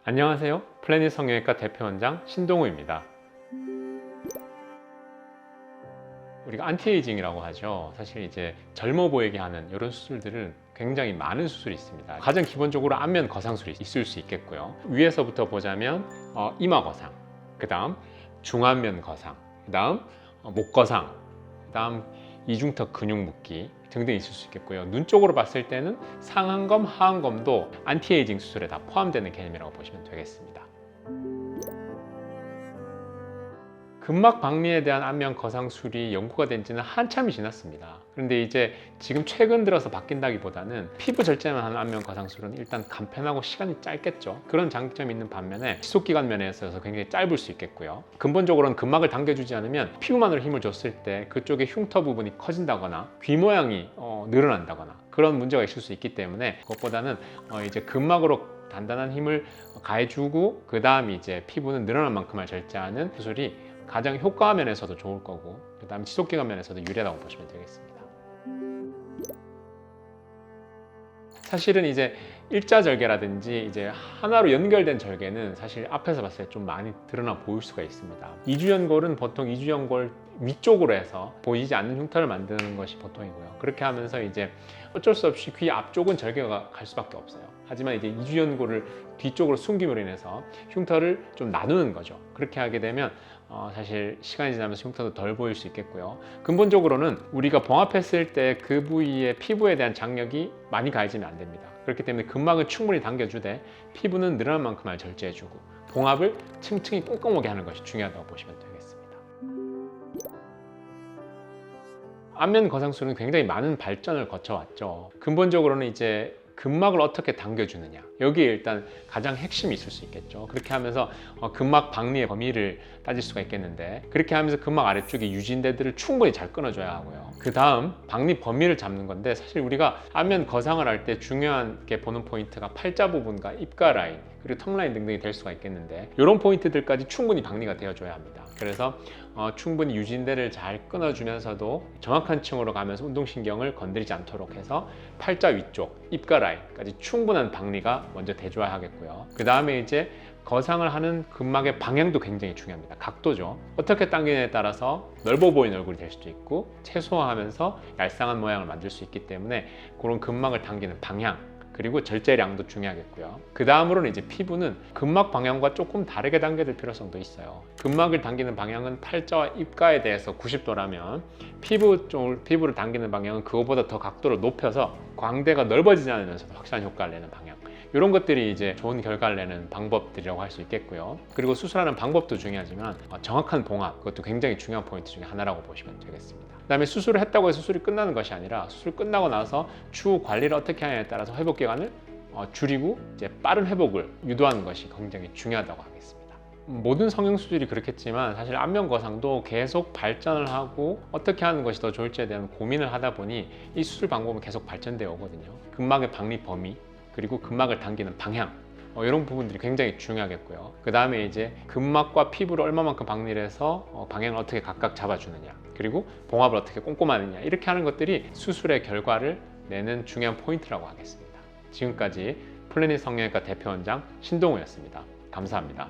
안녕하세요. 플래닛 성형외과 대표원장 신동우입니다. 우리가 안티에이징이라고 하죠. 사실 이제 젊어 보이게 하는 이런 수술들은 굉장히 많은 수술이 있습니다. 가장 기본적으로 안면 거상술이 있을 수 있겠고요. 위에서부터 보자면 이마 거상, 그 다음 중안면 거상, 그 다음 목 거상, 그 다음 이중턱 근육 묶기 등등 있을 수 있겠고요. 눈 쪽으로 봤을 때는 상안검, 하안검도 안티에이징 수술에 다 포함되는 개념이라고 보시면 되겠습니다. 근막 박리에 대한 안면 거상술이 연구가 된 지는 한참이 지났습니다. 그런데 이제 지금 최근 들어서 바뀐다기보다는 피부 절제만 하는 안면 거상술은 일단 간편하고 시간이 짧겠죠. 그런 장점이 있는 반면에 지속기간 면에서 굉장히 짧을 수 있겠고요. 근본적으로는 근막을 당겨주지 않으면 피부만으로 힘을 줬을 때 그쪽에 흉터 부분이 커진다거나 귀 모양이 늘어난다거나 그런 문제가 있을 수 있기 때문에 그것보다는 이제 근막으로 단단한 힘을 가해주고 그 다음 이제 피부는 늘어난 만큼만 절제하는 수술이 가장 효과 면에서도 좋을 거고 그 다음 지속기간 면에서도 유리하다고 보시면 되겠습니다. 사실은 이제 일자절개라든지 이제 하나로 연결된 절개는 사실 앞에서 봤을 때 좀 많이 드러나 보일 수가 있습니다. 이주연골은 보통 이주연골 위쪽으로 해서 보이지 않는 흉터를 만드는 것이 보통이고요. 그렇게 하면서 이제 어쩔 수 없이 귀 앞쪽은 절개가 갈 수밖에 없어요. 하지만 이제 이주연골을 뒤쪽으로 숨김으로 인해서 흉터를 좀 나누는 거죠. 그렇게 하게 되면 사실 시간이 지나면서 흉터도 덜 보일 수 있겠고요. 근본적으로는 우리가 봉합했을 때 그 부위의 피부에 대한 장력이 많이 가해지면 안 됩니다. 그렇기 때문에 근막은 충분히 당겨주되 피부는 늘어난 만큼만 절제해주고 봉합을 층층이 꼼꼼하게 하는 것이 중요하다고 보시면 되겠습니다. 안면 거상술은 굉장히 많은 발전을 거쳐왔죠. 근본적으로는 이제 근막을 어떻게 당겨주느냐, 여기에 일단 가장 핵심이 있을 수 있겠죠. 그렇게 하면서 근막 박리의 범위를 따질 수가 있겠는데, 그렇게 하면서 근막 아래쪽에 유진대들을 충분히 잘 끊어줘야 하고요. 그 다음 박리 범위를 잡는 건데, 사실 우리가 안면 거상을 할 때 중요하게 보는 포인트가 팔자 부분과 입가 라인 그리고 턱 라인 등등이 될 수가 있겠는데, 이런 포인트들까지 충분히 박리가 되어줘야 합니다. 그래서 충분히 유진대를 잘 끊어주면서도 정확한 층으로 가면서 운동신경을 건드리지 않도록 해서 팔자 위쪽, 입가 라인까지 충분한 박리가 먼저 돼줘야 하겠고요. 그 다음에 이제 거상을 하는 근막의 방향도 굉장히 중요합니다. 각도죠. 어떻게 당기느냐에 따라서 넓어 보이는 얼굴이 될 수도 있고 최소화하면서 얄쌍한 모양을 만들 수 있기 때문에 그런 근막을 당기는 방향 그리고 절제량도 중요하겠고요. 그 다음으로는 이제 피부는 근막 방향과 조금 다르게 당겨질 필요성도 있어요. 근막을 당기는 방향은 팔자와 입가에 대해서 90도라면 피부를 당기는 방향은 그거보다 더 각도를 높여서 광대가 넓어지지 않으면서도 확실한 효과를 내는 방향, 이런 것들이 이제 좋은 결과를 내는 방법들이라고 할 수 있겠고요. 그리고 수술하는 방법도 중요하지만 정확한 봉합, 그것도 굉장히 중요한 포인트 중에 하나라고 보시면 되겠습니다. 그 다음에 수술을 했다고 해서 수술이 끝나는 것이 아니라 수술 끝나고 나서 추후 관리를 어떻게 하냐에 따라서 회복 기간을 줄이고 이제 빠른 회복을 유도하는 것이 굉장히 중요하다고 하겠습니다. 모든 성형 수술이 그렇겠지만 사실 안면 거상도 계속 발전을 하고 어떻게 하는 것이 더 좋을지에 대한 고민을 하다 보니 이 수술 방법은 계속 발전되어 오거든요. 근막의 박리 범위 그리고 근막을 당기는 방향, 이런 부분들이 굉장히 중요하겠고요. 그 다음에 이제 근막과 피부를 얼마만큼 박리를 해서 방향을 어떻게 각각 잡아주느냐, 그리고 봉합을 어떻게 꼼꼼하느냐, 이렇게 하는 것들이 수술의 결과를 내는 중요한 포인트라고 하겠습니다. 지금까지 플래닛 성형외과 대표원장 신동우였습니다. 감사합니다.